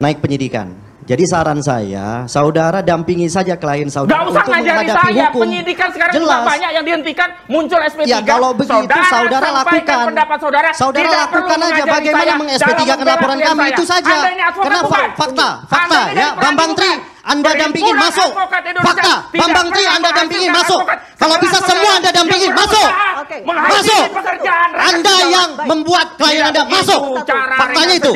naik penyidikan. Jadi saran saya, saudara dampingi saja klien saudara. Gak usah ngajari saya, hukum. Penyidikan sekarang Jelas. sudah banyak yang dihentikan, muncul SP3. Ya kalau begitu saudara lakukan. Saudara lakukan aja bagaimana meng-SP3-kan laporan kami itu saja. Kenapa? Fakta ya, Bambang Tri, Anda dampingin masuk. Fakta, Bambang Tri Anda dampingin masuk. Kalau bisa semua Anda dampingin masuk. Masuk. Anda yang membuat klien Anda masuk. Faktanya itu.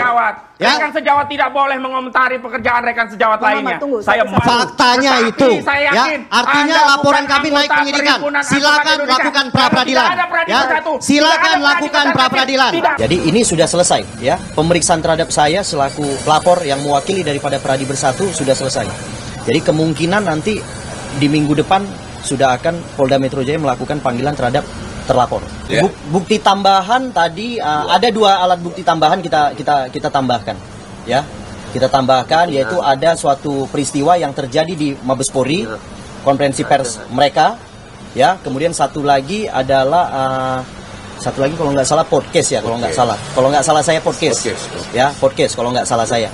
Ya. Rekan sejawat tidak boleh mengomentari pekerjaan rekan sejawat lainnya. Saya faktanya itu, saya yakin, ya, artinya laporan kami naik penyidikan. Silakan lakukan pra peradilan. Ya, silakan lakukan pra peradilan. Jadi ini sudah selesai, ya. Pemeriksaan terhadap saya selaku pelapor yang mewakili daripada Pradi Bersatu sudah selesai. Jadi kemungkinan nanti di minggu depan sudah akan Polda Metro Jaya melakukan panggilan terhadap terlapor. Yeah. Bukti tambahan tadi ada 2 alat bukti tambahan kita tambahkan, ya. Kita tambahkan yaitu ada suatu peristiwa yang terjadi di Mabes Polri, konferensi pers mereka, ya. Kemudian satu lagi adalah kalau nggak salah podcast ya, kalau nggak salah saya podcast. Ya, podcast kalau nggak salah saya.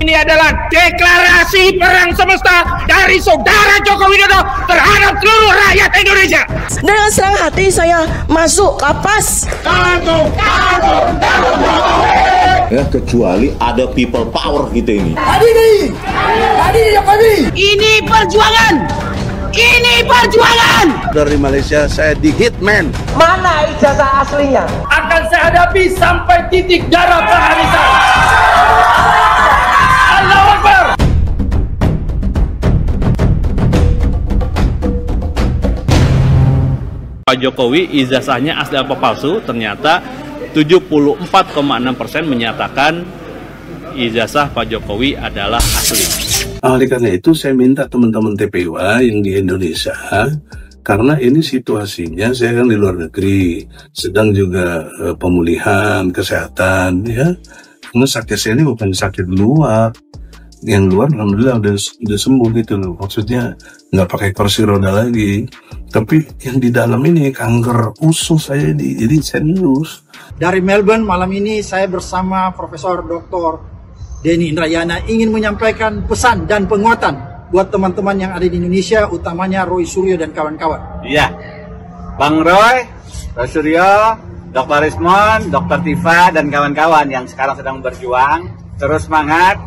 Ini adalah deklarasi perang semesta dari Saudara Joko Widodo terhadap seluruh rakyat Indonesia. Dengan senang hati saya masuk lapas. Ya, kecuali ada people power gitu ini. Ini perjuangan. Ini perjuangan. Dari Malaysia saya di hitman. Mana ijazah aslinya? Akan saya hadapi sampai titik darah penghabisan. Allahu Akbar. Pak Jokowi ijazahnya asli apa palsu? Ternyata 74,6% menyatakan ijazah Pak Jokowi adalah asli. Oleh karena itu saya minta teman-teman TPWA yang di Indonesia, karena ini situasinya saya kan di luar negeri, sedang juga pemulihan kesehatan, ya. Karena sakit saya ini bukan sakit luar, yang luar alhamdulillah udah sembuh gitu loh. Maksudnya nggak pakai kursi roda lagi, tapi yang di dalam ini kanker usus saya ini, jadi serius. Dari Melbourne malam ini saya bersama Profesor Dr. Denny Indrayana ingin menyampaikan pesan dan penguatan buat teman-teman yang ada di Indonesia, utamanya Roy Suryo dan kawan-kawan. Iya, Bang Roy Suryo, Dr. Rismon, Dr. Tifa dan kawan-kawan yang sekarang sedang berjuang, terus semangat.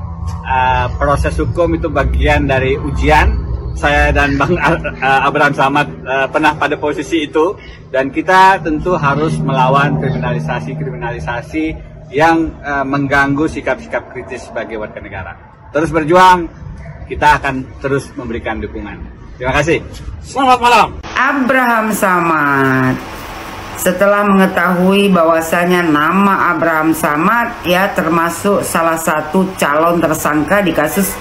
Proses hukum itu bagian dari ujian. Saya dan Bang Abraham Samad pernah pada posisi itu, dan kita tentu harus melawan kriminalisasi yang mengganggu sikap-sikap kritis sebagai warga negara. Terus berjuang, kita akan terus memberikan dukungan. Terima kasih. Selamat malam. Abraham Samad, setelah mengetahui bahwasanya nama Abraham Samad ya termasuk salah satu calon tersangka di kasus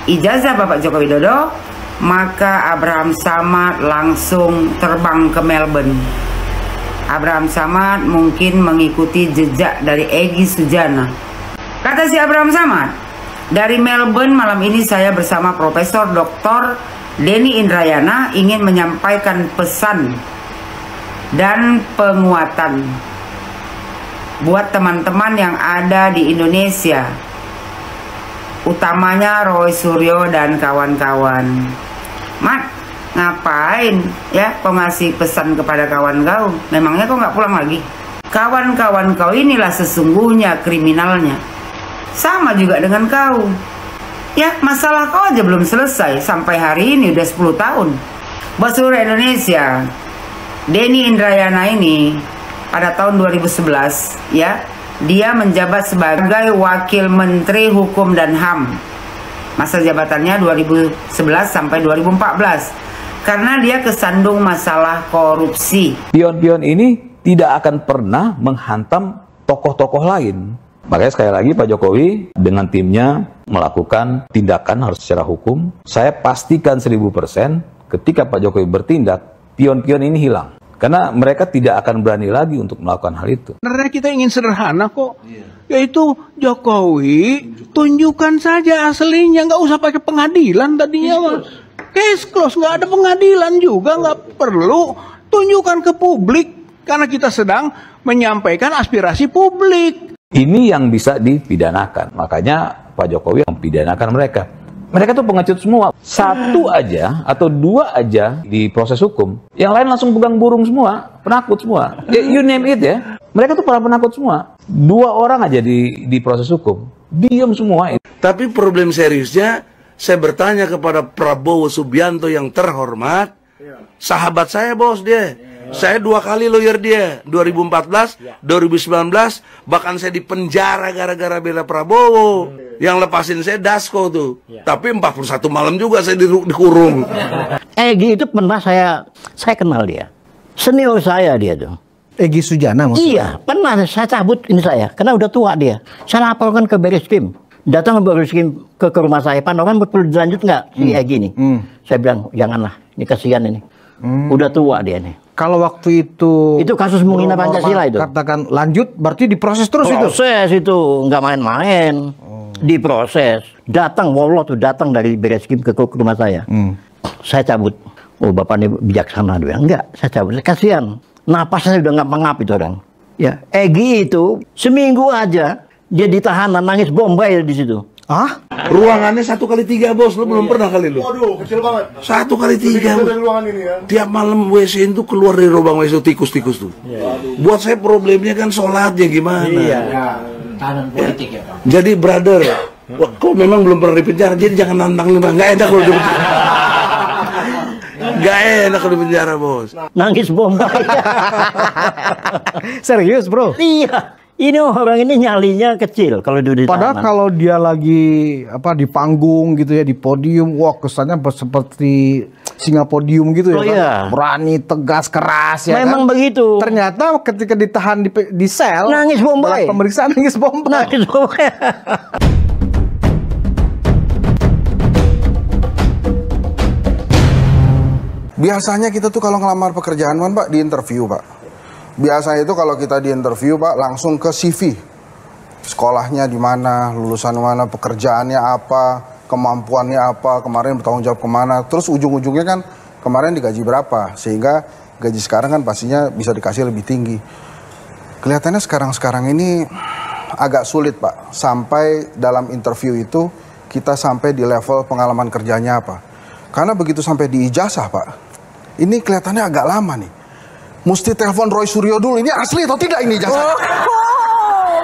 ijazah Bapak Joko Widodo, maka Abraham Samad langsung terbang ke Melbourne. Abraham Samad mungkin mengikuti jejak dari Egy Sujana. Kata si Abraham Samad, dari Melbourne malam ini saya bersama Profesor Dr. Denny Indrayana ingin menyampaikan pesan dan penguatan buat teman-teman yang ada di Indonesia, utamanya Roy Suryo dan kawan-kawan. Mat, ngapain ya kau ngasih pesan kepada kawan kau? Memangnya kau nggak pulang lagi? Kawan-kawan kau inilah sesungguhnya kriminalnya. Sama juga dengan kau. Ya, masalah kau aja belum selesai. Sampai hari ini udah 10 tahun. Buat seluruh Indonesia, Denny Indrayana ini pada tahun 2011 ya, dia menjabat sebagai Wakil Menteri Hukum dan HAM. Masa jabatannya 2011 sampai 2014. Karena dia kesandung masalah korupsi. Pion-pion ini tidak akan pernah menghantam tokoh-tokoh lain. Makanya sekali lagi Pak Jokowi dengan timnya melakukan tindakan harus secara hukum. Saya pastikan 1000% ketika Pak Jokowi bertindak, pion-pion ini hilang. Karena mereka tidak akan berani lagi untuk melakukan hal itu. Sebenarnya kita ingin sederhana kok. Yaitu Jokowi tunjukkan saja aslinya, nggak usah pakai pengadilan tadinya mas. Case close, nggak ada pengadilan juga, nggak perlu tunjukkan ke publik Karena kita sedang menyampaikan aspirasi publik. Ini yang bisa dipidanakan. Makanya Pak Jokowi mempidanakan mereka. Mereka tuh pengecut semua. Satu aja atau dua aja di proses hukum. Yang lain langsung pegang burung semua. Penakut semua. You name it ya. Mereka tuh para penakut semua. 2 orang aja di proses hukum. Diam semua. Tapi problem seriusnya, saya bertanya kepada Prabowo Subianto yang terhormat. Sahabat saya bos dia. Saya 2 kali lawyer dia, 2014, 2019, bahkan saya dipenjara gara-gara bela Prabowo. Yang lepasin saya Dasko tuh. Tapi 41 malam juga saya dikurung. Egy itu pernah saya kenal dia. Senior saya dia tuh. Egy Sujana maksudnya? Iya, pernah saya cabut ini saya, karena udah tua dia. Saya laporkan ke Bareskrim. Datang ke Bareskrim ke rumah saya, Pak Noran perlu dilanjut nggak si Egy ini? Saya bilang, janganlah, ini kasihan ini. Udah tua dia nih. Kalau waktu itu kasus menghina Pancasila itu. Katakan lanjut, berarti diproses terus itu? Proses itu, nggak main-main. Diproses. Datang, wallah tuh datang dari Bareskrim ke rumah saya. Saya cabut. Oh bapak ini bijaksana dia. Enggak, saya cabut. Kasihan. Napasnya udah nggak mengap itu orang. Ya, Egy itu seminggu aja dia ditahanan nangis bombay di situ. Hah? Ruangannya 1x3 bos, lu belum pernah kali lu? Waduh, kecil banget. 1x3. Ruangan ini ya. Tiap malam WC itu keluar dari lubang WC tikus-tikus tuh. Buat saya problemnya kan sholatnya gimana? Iya. Tahanan politik ya. Jadi brother, kok memang belum pernah di penjara, jadi jangan nantang lima. Nggak enak kalau di penjara. Nggak enak kalau di penjara bos. Nangis bombay. Serius bro? Iya. Ini orang ini nyalinya kecil kalau di Padahal kalau dia lagi di panggung gitu ya, di podium, wah kesannya seperti singa podium gitu ya. Iya. Berani, tegas, keras ya. Memang kan? begitu. Ternyata ketika ditahan di sel, nangis bombay. Pemeriksaan nangis bombay. Nangis bombay. Biasanya kita tuh kalau ngelamar pekerjaan Pak di interview Pak. Biasanya itu kalau kita di interview Pak langsung ke CV. Sekolahnya di mana, lulusan mana, pekerjaannya apa, kemampuannya apa, kemarin bertanggung jawab kemana. Terus ujung-ujungnya kan kemarin digaji berapa. Sehingga gaji sekarang kan pastinya bisa dikasih lebih tinggi. Kelihatannya sekarang ini agak sulit Pak. Sampai dalam interview itu kita sampai di level pengalaman kerjanya apa. Karena begitu sampai di ijazah Pak, ini kelihatannya agak lama nih. Mesti telepon Roy Suryo dulu, ini asli atau tidak ini ijazah?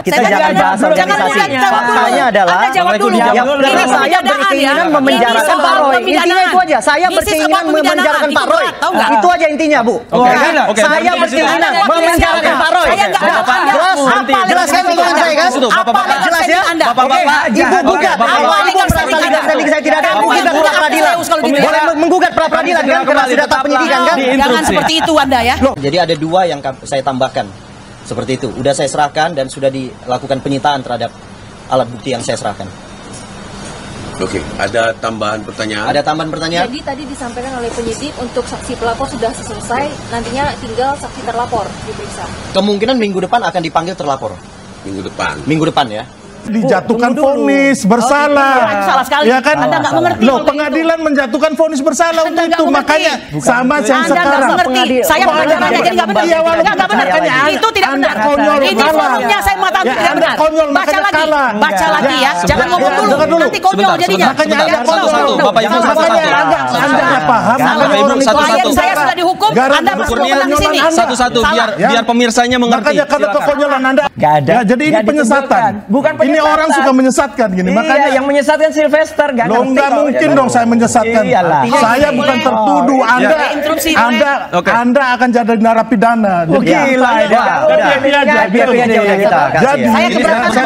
Kita jangan bahas organisasi. Faktanya adalah karena saya berkeinginan memenjarakan Pak Roy. Intinya itu aja. Saya berkeinginan memenjarakan Pak Roy. Itu aja intinya, Bu. Saya berkeinginan memenjarakan Pak Roy. Jelas kan omongan saya kan? Jelas ya? Ibu gugat. Ibu merasa tadi saya tidak ada. Mungkin gugat peradilan. Boleh menggugat peradilan kan? Karena sudah tak penyidikan kan? Jangan seperti itu Anda ya. Jadi ada 2 yang saya tambahkan. Seperti itu, udah saya serahkan dan sudah dilakukan penyitaan terhadap alat bukti yang saya serahkan. Oke, ada tambahan pertanyaan? Ada tambahan pertanyaan? Jadi tadi disampaikan oleh penyidik untuk saksi pelapor sudah selesai, nantinya tinggal saksi terlapor diperiksa. Kemungkinan minggu depan akan dipanggil terlapor. Minggu depan? Minggu depan ya. Dijatuhkan vonis bersalah. Salah sekali. Ya kan? Anda nggak mengerti. Loh, pengadilan menjatuhkan vonis bersalah untuk itu. Makanya sama yang sekarang. Anda nggak mengerti. Saya pengacaranya jadi nggak benar. Nggak benar. Itu tidak benar. Ini forumnya saya mengatakan tidak benar. Baca lagi. Baca lagi ya. Jangan ngomong dulu. Nanti konyol jadinya. Makanya Anda konyol. Bapak Ibu Makanya Anda nggak paham. Klien saya sudah dihukum. Anda masih mau menang di sini. Satu-satu biar pemirsanya mengerti. Makanya karena kekonyolan Anda. Jadi ini penyesatan. Bukan ini orang suka menyesatkan gini. Makanya yang menyesatkan Sylvester. Lo nggak mungkin dong saya menyesatkan. Saya bukan tertuduh. Anda akan jadi narapidana. Gila. Jadi saya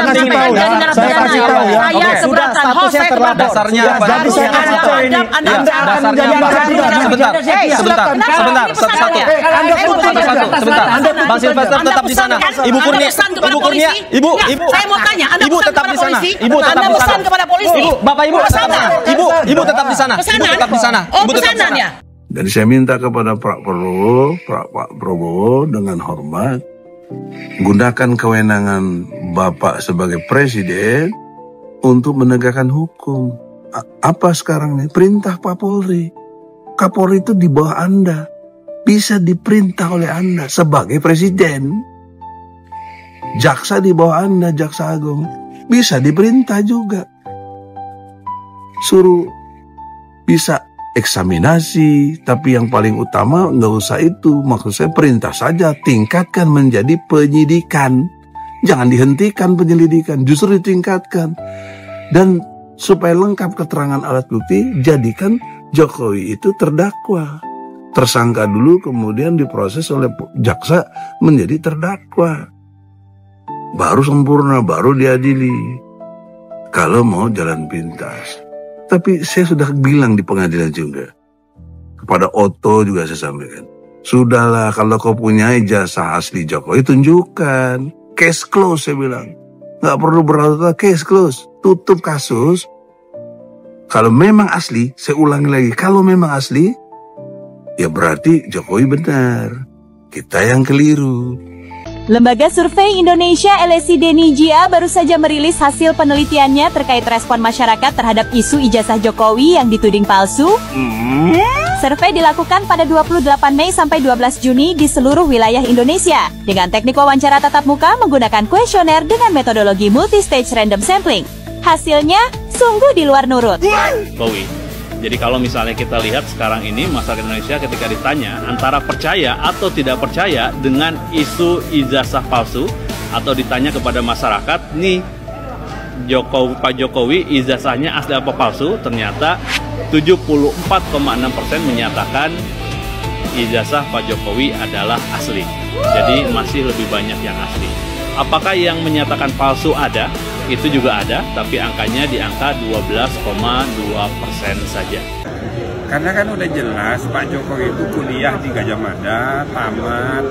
kasih tahu ya. Saya kasih tahu ya. Saya keberatan. Statusnya terlapor. Dasarnya apa? Jadi saya kasih tahu ini. Anda akan menjadi narapidana. Sebentar. Satu-satu. Sebentar. Bang Sylvester tetap di sana. Ibu Kurnia. Ibu. Saya mau tanya. Ibu tetap di sana. Ibu tetap Anda di sana. pesan kepada polisi. Ibu, Bapak Ibu tetap di sana. Ibu tetap di sana. Oh, pesanan ya. Dan saya minta kepada Pak Prabowo dengan hormat gunakan kewenangan Bapak sebagai presiden untuk menegakkan hukum. Apa sekarang nih? Perintah Pak Polri. Kapolri itu di bawah Anda. bisa diperintah oleh Anda sebagai presiden. Jaksa di bawah Anda, Jaksa Agung, bisa diperintah juga. Suruh bisa eksaminasi, tapi yang paling utama nggak usah itu. Maksud saya perintah saja, tingkatkan menjadi penyidikan. Jangan dihentikan penyelidikan, justru ditingkatkan. Dan supaya lengkap keterangan alat bukti, jadikan Jokowi itu terdakwa. Tersangka dulu, kemudian diproses oleh jaksa menjadi terdakwa. Baru sempurna, baru diadili. Kalau mau jalan pintas. Tapi saya sudah bilang di pengadilan juga. Kepada Otto juga saya sampaikan. Sudahlah, kalau kau punya ijazah asli Jokowi, tunjukkan. Case close, saya bilang. Nggak perlu berlarut-larut, case close. Tutup kasus. Kalau memang asli, saya ulangi lagi. Kalau memang asli, ya berarti Jokowi benar. Kita yang keliru. Lembaga Survei Indonesia LSI Denijia baru saja merilis hasil penelitiannya terkait respon masyarakat terhadap isu ijazah Jokowi yang dituding palsu. Survei dilakukan pada 28 Mei sampai 12 Juni di seluruh wilayah Indonesia dengan teknik wawancara tatap muka menggunakan kuesioner dengan metodologi multi-stage random sampling. Hasilnya sungguh di luar nurut. Jokowi. Jadi kalau misalnya kita lihat sekarang ini masyarakat Indonesia ketika ditanya antara percaya atau tidak percaya dengan isu ijazah palsu atau ditanya kepada masyarakat, nih Pak Jokowi ijazahnya asli apa palsu, ternyata 74,6% menyatakan ijazah Pak Jokowi adalah asli. Jadi masih lebih banyak yang asli. Apakah yang menyatakan palsu ada? Itu juga ada, tapi angkanya di angka 12,2% saja. Karena kan udah jelas Pak Jokowi itu kuliah di Gajah Mada, tamat,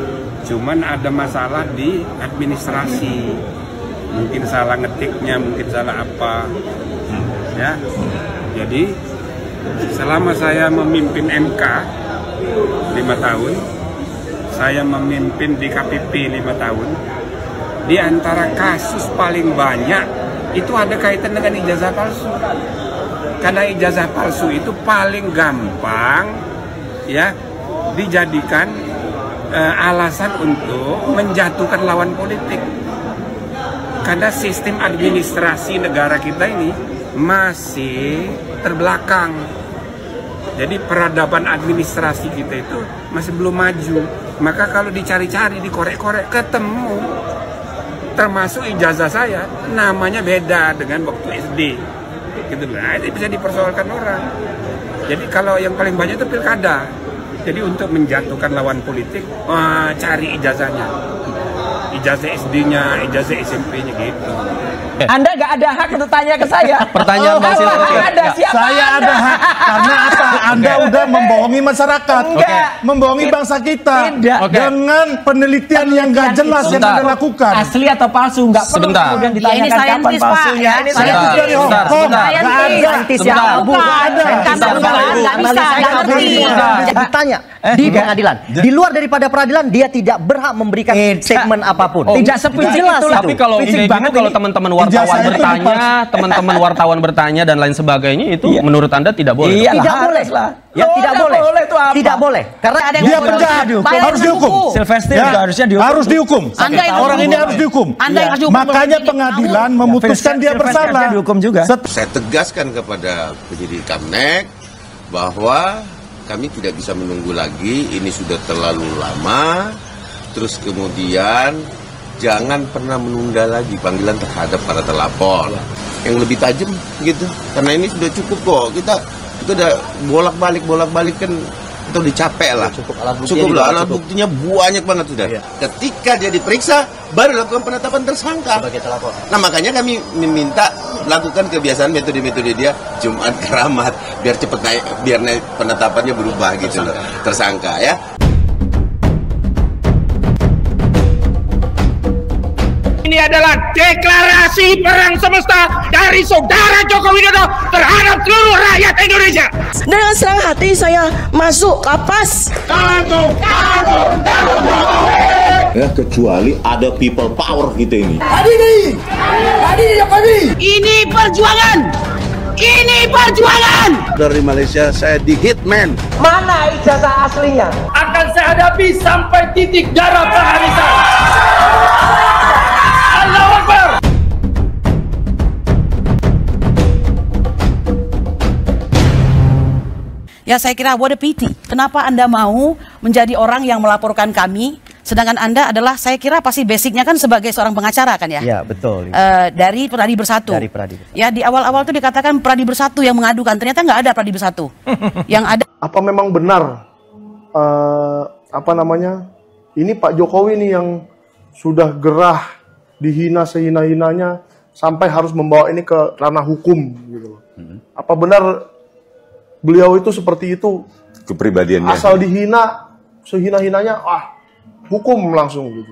cuman ada masalah di administrasi. Mungkin salah ngetiknya, mungkin salah apa. Ya. Jadi selama saya memimpin MK 5 tahun, saya memimpin di KPP 5 tahun, di antara kasus paling banyak itu ada kaitan dengan ijazah palsu. Karena ijazah palsu itu paling gampang ya dijadikan alasan untuk menjatuhkan lawan politik. Karena sistem administrasi negara kita ini masih terbelakang. Jadi peradaban administrasi kita itu masih belum maju. Maka kalau dicari-cari, dikorek-korek, ketemu. Termasuk ijazah saya, namanya beda dengan waktu SD. Gitu lah, itu bisa dipersoalkan orang. Jadi kalau yang paling banyak itu pilkada. Jadi untuk menjatuhkan lawan politik, cari ijazahnya. Ijazah SD-nya, ijazah SMP-nya gitu. Anda nggak ada hak untuk tanya ke saya. Pertanyaan Bang Silvi. Saya ada hak karena apa? Anda udah membohongi masyarakat, membohongi bangsa kita dengan penelitian yang nggak jelas yang Anda lakukan. Asli atau palsu nggak perlu kemudian ditanyakan kapan palsunya. Ini saya dari Hong Kong. Saintis yang abu. Ditanya di pengadilan, di luar daripada peradilan dia tidak berhak memberikan statement apapun. Tidak seperti itu. Tapi kalau ini kalau teman-teman wartawan bertanya, teman-man wartawan bertanya dan lain sebagainya itu menurut Anda tidak boleh? Tidak boleh. Ya tidak boleh. Tidak boleh. Karena ada yang dia penjahat, harus dihukum. Sylvester juga harusnya dihukum. Harus dihukum. Orang ini harus dihukum. Makanya pengadilan memutuskan dia bersalah. Dihukum juga. Saya tegaskan kepada penyidik Kamnek bahwa kami tidak bisa menunggu lagi, ini sudah terlalu lama. Terus kemudian jangan pernah menunda lagi panggilan terhadap para terlapor yang lebih tajam gitu, karena ini sudah cukup kok. Kita udah bolak-balik kan, kita udah capek lah. Cukup lah, alat buktinya banyak banget sudah. Ketika dia diperiksa baru lakukan penetapan tersangka sebagai terlapor. Nah makanya kami meminta lakukan kebiasaan metode-metode dia Jumat Keramat biar cepet naik, biar naik penetapannya berubah gitu loh, tersangka ya. Ini adalah deklarasi perang semesta dari saudara Joko Widodo terhadap seluruh rakyat Indonesia. Dengan senang hati saya masuk lapas. Ya, kecuali ada people power kita ini. Tadi Jokowi. Ini perjuangan. Ini perjuangan. Dari Malaysia saya di hitman. Mana ijazah aslinya? Akan saya hadapi sampai titik darah penghabisan. Allahu Akbar. Ya saya kira what a pity. Kenapa Anda mau menjadi orang yang melaporkan kami, sedangkan Anda adalah, saya kira pasti basicnya kan sebagai seorang pengacara kan ya? Iya betul. Dari Pradi Bersatu. Dari Pradi Bersatu. Ya di awal-awal tuh dikatakan Pradi Bersatu yang mengadukan, ternyata nggak ada Pradi Bersatu. Yang ada. Apa memang benar ini Pak Jokowi nih yang sudah gerah dihina sehina-hinanya sampai harus membawa ini ke ranah hukum gitu. Apa benar beliau itu seperti itu? Kepribadiannya. Asal dihina sehina-hinanya, hukum langsung gitu.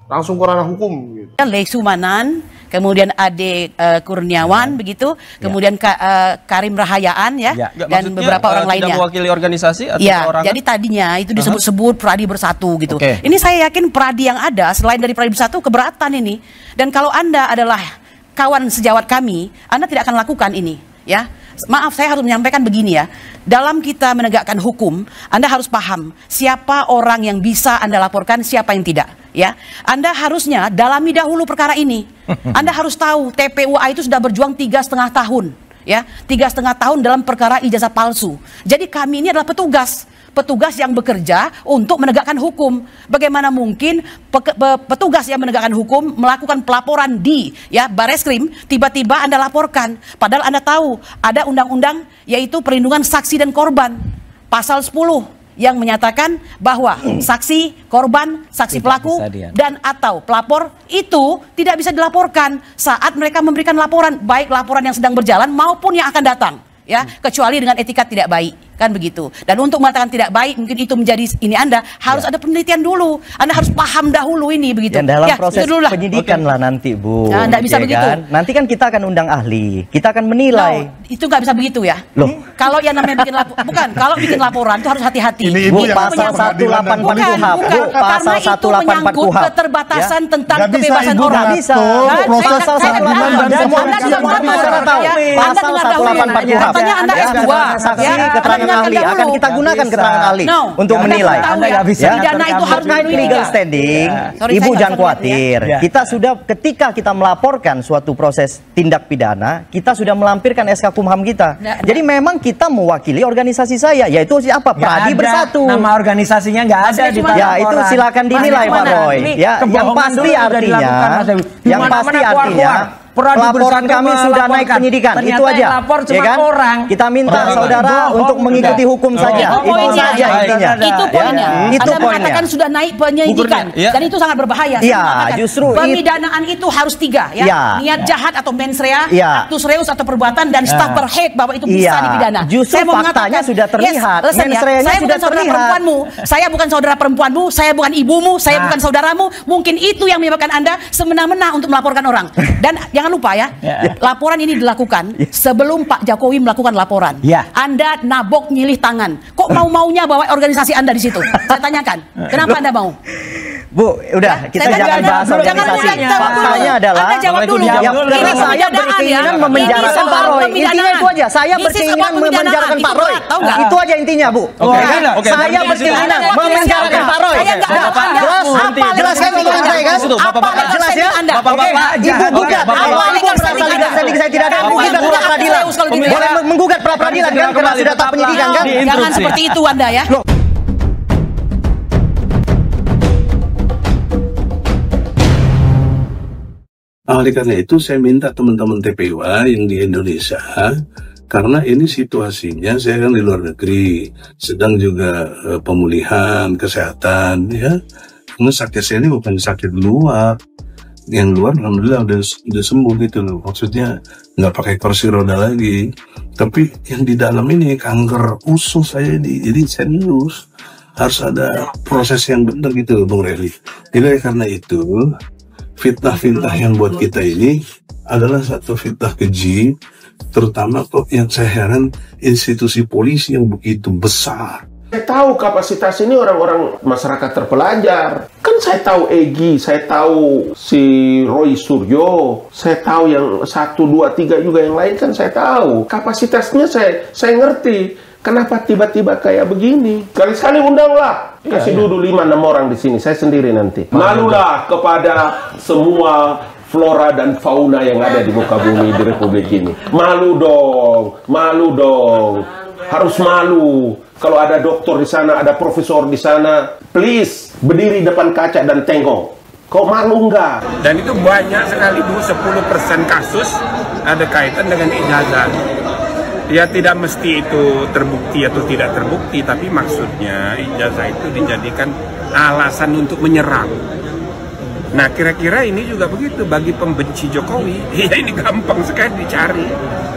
Langsung ke ranah hukum gitu. Lei Sumanan, kemudian Ade Kurniawan begitu, kemudian Karim Rahayaan ya, dan beberapa orang lainnya. Tidak mewakili organisasi atau ya, perorangan? jadi tadinya itu disebut-sebut Pradi Bersatu gitu. Ini saya yakin Pradi yang ada selain dari Pradi Bersatu keberatan ini. Dan kalau Anda adalah kawan sejawat kami, Anda tidak akan lakukan ini, ya. Maaf, saya harus menyampaikan begini ya. Dalam kita menegakkan hukum, Anda harus paham siapa orang yang bisa Anda laporkan, siapa yang tidak. Ya, Anda harusnya dalami dahulu perkara ini. Anda harus tahu TPUA itu sudah berjuang 3,5 tahun. Ya, 3,5 tahun dalam perkara ijazah palsu. Jadi kami ini adalah petugas yang bekerja untuk menegakkan hukum. Bagaimana mungkin petugas yang menegakkan hukum melakukan pelaporan di Bareskrim, tiba-tiba Anda laporkan, padahal Anda tahu ada undang-undang yaitu perlindungan saksi dan korban, pasal 10 yang menyatakan bahwa saksi, korban, saksi pelaku dan atau pelapor itu tidak bisa dilaporkan saat mereka memberikan laporan, baik laporan yang sedang berjalan maupun yang akan datang. Ya, kecuali dengan etika tidak baik, kan begitu. Dan untuk mengatakan tidak baik, mungkin itu menjadi ini Anda harus ada penelitian dulu. Anda harus paham dahulu ini begitu. Dan dalam proses penyidikan lah nanti, Bu. Nah, enggak bisa begitu. Kan? Nanti kan kita akan undang ahli, kita akan menilai. Itu nggak bisa begitu ya. Loh, kalau yang namanya bikin laporan, kalau bikin laporan itu harus hati-hati. Bu, pasal 184 KUHP. Bu, pasal 184 KUHP. Keterbatasan tentang kebebasan orang. Bisa. Pasal 184 dan semua masyarakat tahu. Pasal 184 KUHP. Katanya Anda S2, saksi, keterangan ahli akan kita gunakan keterangan ahli untuk menilai. Pidana itu harus legal standing. Ibu jangan khawatir. Kita sudah ketika kita melaporkan suatu proses tindak pidana, kita sudah melampirkan SK Kumham kita. Jadi memang kita mewakili organisasi saya, yaitu siapa? Pradi Bersatu. Nama organisasinya nggak ada di laporan. Ya itu silakan dinilai Pak Roy. Ya, yang pasti artinya laporan kami sudah naik penyidikan. Itu aja. Ya kan? Kita minta saudara untuk mengikuti hukum saja. Itu saja intinya. Itu poinnya. Anda mengatakan sudah naik penyidikan dan itu sangat berbahaya. Iya, justru pemidanaan itu harus 3 ya. Niat jahat atau mens rea, actus reus atau perbuatan dan staf berhak bahwa itu bisa dipidana. Justru faktanya sudah terlihat. Mens reanya sudah terlihat. Saya bukan saudara perempuanmu, saya bukan ibumu, saya bukan saudaramu. Mungkin itu yang menyebabkan Anda semena-mena untuk melaporkan orang. Dan jangan lupa ya, laporan ini dilakukan sebelum Pak Jokowi melakukan laporan. Anda nabok nyilih tangan. Kok mau-maunya bawa organisasi Anda di situ? Saya tanyakan, kenapa Anda mau? Bu, udah kita jangan bahas organisasi. Faktanya adalah Anda jawab dulu. Karena saya berkeinginan memenjarakan Pak Roy. Intinya itu aja. Saya berkeinginan memenjarakan Pak Roy. Itu aja intinya, Bu. Saya berkeinginan memenjarakan Pak Roy. Jelaskan pikiran saya kan? Jelas ya? Ibu gugat. Ibu merasa legal standing saya tidak ada. Mungkin pra peradilan. Boleh menggugat pra peradilan kan? Karena sudah tahap penyidikan kan? Jangan seperti itu Anda ya. Oleh karena itu saya minta teman-teman TPUA yang di Indonesia, karena ini situasinya saya kan di luar negeri, sedang juga pemulihan kesehatan ya. Karena sakit saya ini bukan sakit luar, yang luar alhamdulillah udah sembuh gitu loh. Maksudnya nggak pakai kursi roda lagi, tapi yang di dalam ini kanker usus saya ini, jadi serius. Harus ada proses yang benar gitu loh Bung Reli. Jadi karena itu fitnah-fitnah yang buat kita ini adalah satu fitnah keji, terutama kok yang saya heran institusi polisi yang begitu besar, Saya tahu kapasitas ini orang-orang masyarakat terpelajar. Kan saya tahu Egy, saya tahu si Roy Suryo, saya tahu yang 1, 2, 3 juga yang lain kan saya tahu. Kapasitasnya saya ngerti. Kenapa tiba-tiba kayak begini? Kali-kali undanglah. Kasih duduk 5-6 orang di sini, saya sendiri nanti. Malulah kepada semua flora dan fauna yang ada di muka bumi di Republik ini. Malu dong. Harus malu. Kalau ada dokter di sana, ada profesor di sana, please berdiri depan kaca dan tengok. Kok malu nggak? Dan itu banyak sekali, Bu, 10% kasus ada kaitan dengan ijazah. Ya tidak mesti itu terbukti atau tidak terbukti, tapi maksudnya ijazah itu dijadikan alasan untuk menyerang. Nah kira-kira ini juga begitu bagi pembenci Jokowi. Ya ini gampang sekali dicari,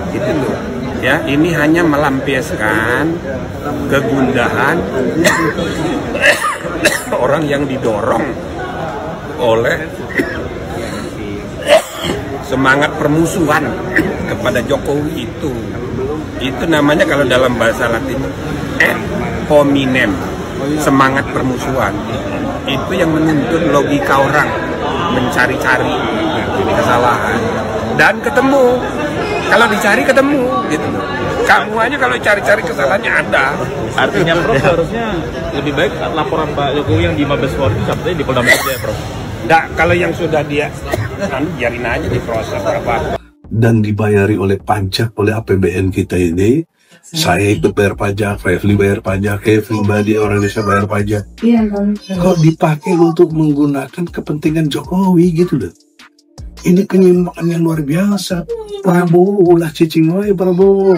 gitu loh. Ya, ini hanya melampiaskan kegundahan orang yang didorong oleh semangat permusuhan kepada Jokowi itu. Itu namanya kalau dalam bahasa Latin hominem, semangat permusuhan. Itu yang menuntun logika orang mencari-cari kesalahan dan ketemu. Kalau dicari ketemu, gitu. Kamu aja kalau cari-cari kesalahannya ada. Artinya Prof harusnya lebih baik laporan Pak Jokowi yang di Mabes Polri itu sampai di Polda Metro Jaya, Prof. Nggak, kalau yang sudah dia, biarin aja diproses berapa. Dan dibayari oleh pajak, oleh APBN kita ini. Saya ikut bayar pajak, Refli bayar pajak, everybody orang Indonesia bayar pajak. Kok dipakai untuk menggunakan kepentingan Jokowi gitu loh. Ini penyimpangan yang luar biasa. Prabowo lah cicing wae Prabowo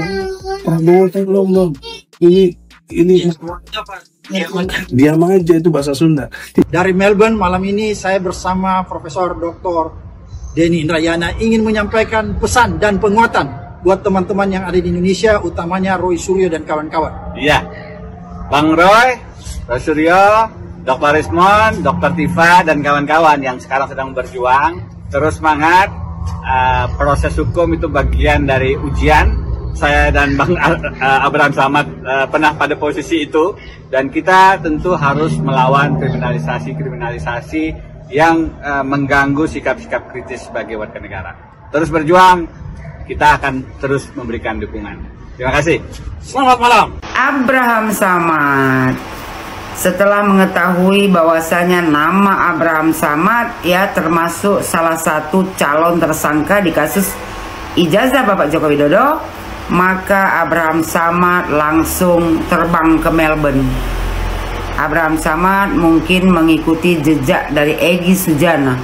tolong dong. Ini diam aja, itu bahasa Sunda. Dari Melbourne malam ini saya bersama Profesor Dr. Denny Indrayana ingin menyampaikan pesan dan penguatan buat teman-teman yang ada di Indonesia, utamanya Roy Suryo dan kawan-kawan. Iya, Bang Roy Suryo, Dr. Rismon, Dr. Tifa dan kawan-kawan yang sekarang sedang berjuang. Terus semangat, proses hukum itu bagian dari ujian. Saya dan Bang Abraham Samad pernah pada posisi itu. Dan kita tentu harus melawan kriminalisasi yang mengganggu sikap-sikap kritis sebagai warga negara. Terus berjuang, kita akan terus memberikan dukungan. Terima kasih. Selamat malam. Abraham Samad. Setelah mengetahui bahwasanya nama Abraham Samad ya termasuk salah satu calon tersangka di kasus ijazah Bapak Joko Widodo, maka Abraham Samad langsung terbang ke Melbourne. Abraham Samad mungkin mengikuti jejak dari Egy Sujana.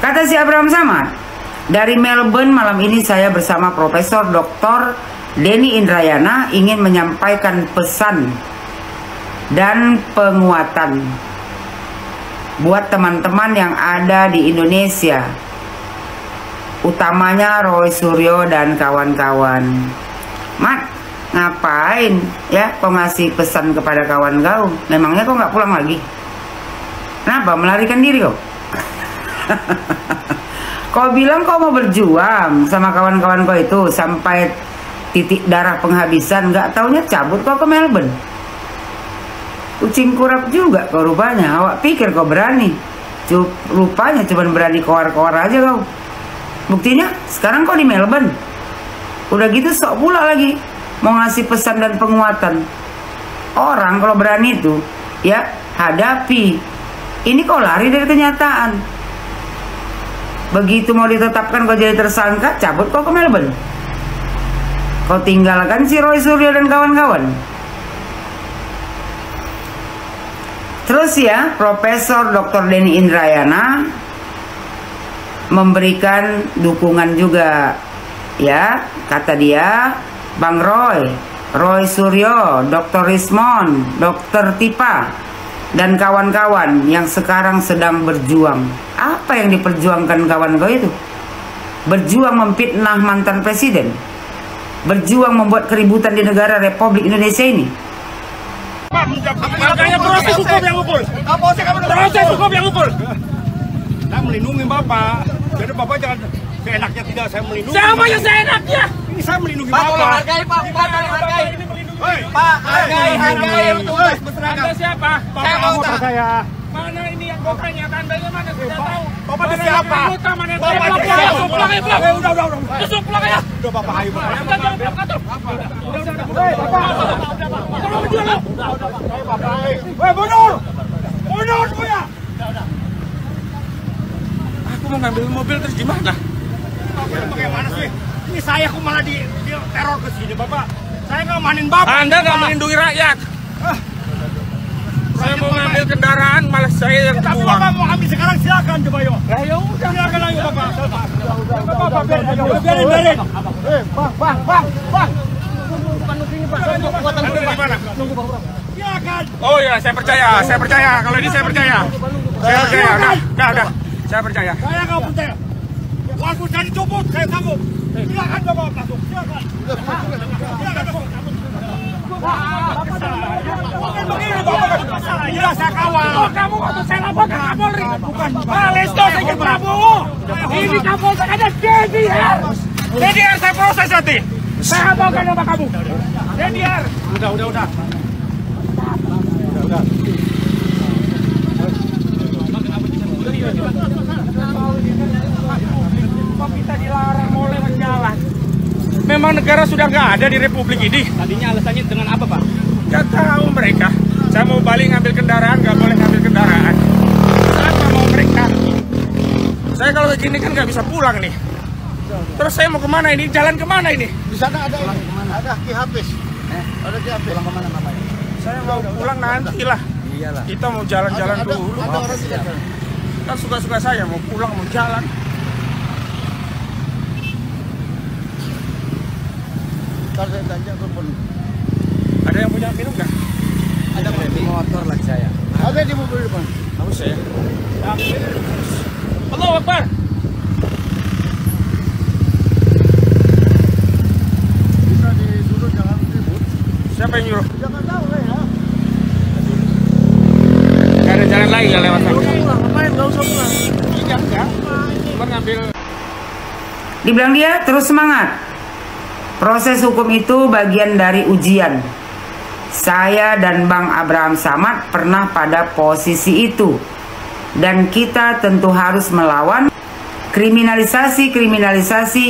Kata si Abraham Samad, dari Melbourne malam ini saya bersama Profesor Dr. Denny Indrayana ingin menyampaikan pesan dan penguatan buat teman-teman yang ada di Indonesia, utamanya Roy Suryo dan kawan-kawan. Mat, ngapain ya kau ngasih pesan kepada kawan kau? Memangnya kau nggak pulang lagi? Kenapa melarikan diri kau? Kau bilang kau mau berjuang sama kawan-kawan kau itu sampai titik darah penghabisan, nggak taunya cabut kau ke Melbourne. Kucing kurap juga kau rupanya. Awak pikir kau berani, rupanya cuma berani koar-koar aja kau. Buktinya sekarang kau di Melbourne. Udah gitu sok pula lagi mau ngasih pesan dan penguatan. Orang kalau berani itu ya hadapi. Ini kau lari dari kenyataan. Begitu mau ditetapkan kau jadi tersangka, cabut kau ke Melbourne. Kau tinggalkan si Roy Suryo dan kawan-kawan. Terus ya, Profesor Dr. Denny Indrayana memberikan dukungan juga. Ya, kata dia, Bang Roy Suryo, Dr. Rismon, Dr. Tipa, dan kawan-kawan yang sekarang sedang berjuang. Apa yang diperjuangkan kawan kau itu? Berjuang memfitnah mantan presiden. Berjuang membuat keributan di negara Republik Indonesia ini. Makanya proses hukum yang ukur. Proses hukum yang ukur. Saya melindungi Bapak. Jadi Bapak jangan seenaknya tidak saya melindungi. Siapa yang seenaknya? Ini saya melindungi Bapak. Hargai Pak, hargai. Pak, hargai petugas berseragam. Anda siapa? Saya mau saya. Mana ini yang gue tanyakan? Bagaimana saya tahu? Bapak itu siapa? Bapak itu siapa? Udah. Tusuk pulang ya. Udah Bapak, ayo Bapak. Jangan provokator. Udah. Mundur semuanya. Aku mau ngambil mobil terus gimana? Bagaimana sih? Ini saya kok malah di teror ke sini, Bapak. Saya nggak manin Bapak. Anda nggak melindungi rakyat. Saya mau ngambil kendaraan, malah saya yang buang. Bapak mau ambil sekarang, silakan coba yuk. Ya udah, silakan ayo Bapak. Bapak biarin. Bang. Oh ya, saya percaya. Kalau ini saya percaya. Udah. Saya percaya. Saya nggak percaya. Waktu saya dicopot, saya sanggup. Silakan Bapak masuk. Silakan. Iya, saya kawal. Oh, kamu waktu saya lapor ke Kapolri. Bukan. Lesto saya ke Prabowo. Ini Kapolri ada DDR. DDR saya proses nanti. Saya hafalkan nama kamu. DDR. Udah. Kok kita dilarang oleh jalan? Memang negara sudah nggak ada di Republik ini. Tadinya alasannya dengan apa, Pak? Nggak tahu mereka. Saya mau balik ngambil kendaraan, nggak boleh ngambil kendaraan. Apa mau mereka? Saya kalau begini kan nggak bisa pulang nih. Terus saya mau kemana ini? Jalan kemana ini? Di sana ada Ki Hafiz. Ada Ki Hafiz. Pulang kemana namanya? Saya mau pulang nanti lah. Iyalah. Kita mau jalan-jalan dulu. Ada orang di sana. Kan suka-suka saya mau pulang, mau jalan. Saya tanya ke penuh. Ada yang punya minum nggak? Ada motor lagi saya. Ada di mobil depan. Haus saya. Allahu Akbar. Bisa disuruh jangan ribut. Siapa yang nyuruh? Jangan tahu ya. Gak ada jalan lain nggak lewat sana. Ngapain? Nggak usah pulang. Enggak. Cuma ngambil. Dibilang dia terus semangat. Proses hukum itu bagian dari ujian. Saya dan Bang Abraham Samad pernah pada posisi itu. Dan kita tentu harus melawan kriminalisasi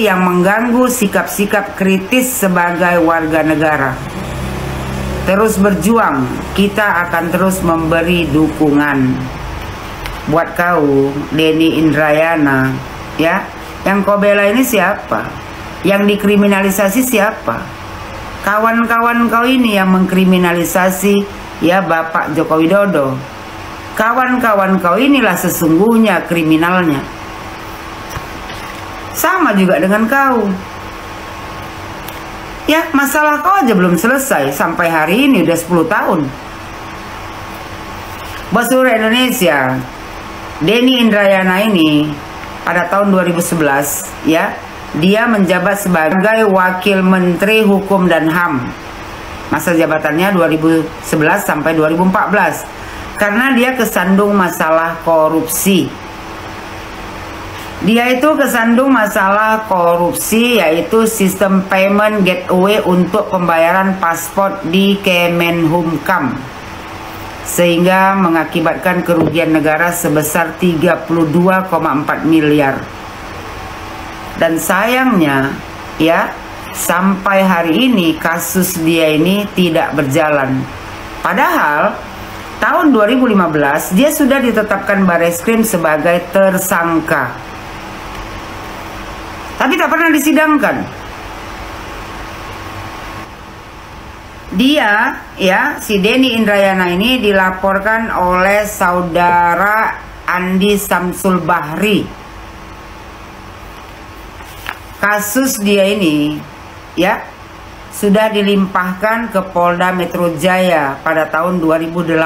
yang mengganggu sikap-sikap kritis sebagai warga negara. Terus berjuang, kita akan terus memberi dukungan. Buat kau, Denny Indrayana, ya, yang kau bela ini siapa? Yang dikriminalisasi siapa? Kawan-kawan kau ini yang mengkriminalisasi ya Bapak Joko Widodo. Kawan-kawan kau inilah sesungguhnya kriminalnya. Sama juga dengan kau. Ya, masalah kau aja belum selesai. Sampai hari ini udah 10 tahun. Bos seluruh Indonesia, Denny Indrayana ini pada tahun 2011 ya, dia menjabat sebagai Wakil Menteri Hukum dan HAM. Masa jabatannya 2011 sampai 2014. Karena dia kesandung masalah korupsi. Dia itu kesandung masalah korupsi, yaitu sistem payment gateway untuk pembayaran paspor di Kemenhumkam. Sehingga mengakibatkan kerugian negara sebesar 32,4 miliar. Dan sayangnya ya, sampai hari ini kasus dia ini tidak berjalan. Padahal tahun 2015 dia sudah ditetapkan Barreskrim sebagai tersangka. Tapi tak pernah disidangkan. Dia ya, si Denny Indrayana ini dilaporkan oleh saudara Andi Samsul Bahri. Kasus dia ini ya sudah dilimpahkan ke Polda Metro Jaya pada tahun 2018.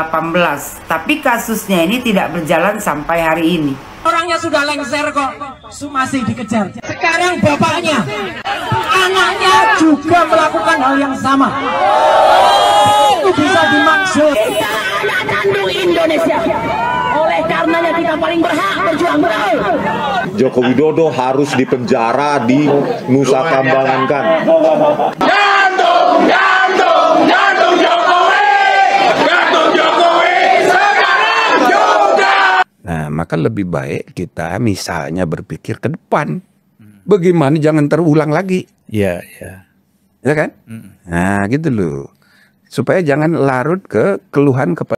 Tapi kasusnya ini tidak berjalan sampai hari ini. Orangnya sudah lengser kok, masih dikejar. Sekarang bapaknya, anaknya juga melakukan hal yang sama. Itu bisa dimaksud. Kita anak kandung Indonesia. Oleh karenanya kita paling berhak berjuang, betul. Joko Widodo harus dipenjara di Nusa Kambangan kan. Gantung! maka lebih baik kita misalnya berpikir ke depan. Bagaimana jangan terulang lagi. Iya, iya. Ya kan? Nah, gitu loh. Supaya jangan larut ke keluhan kepada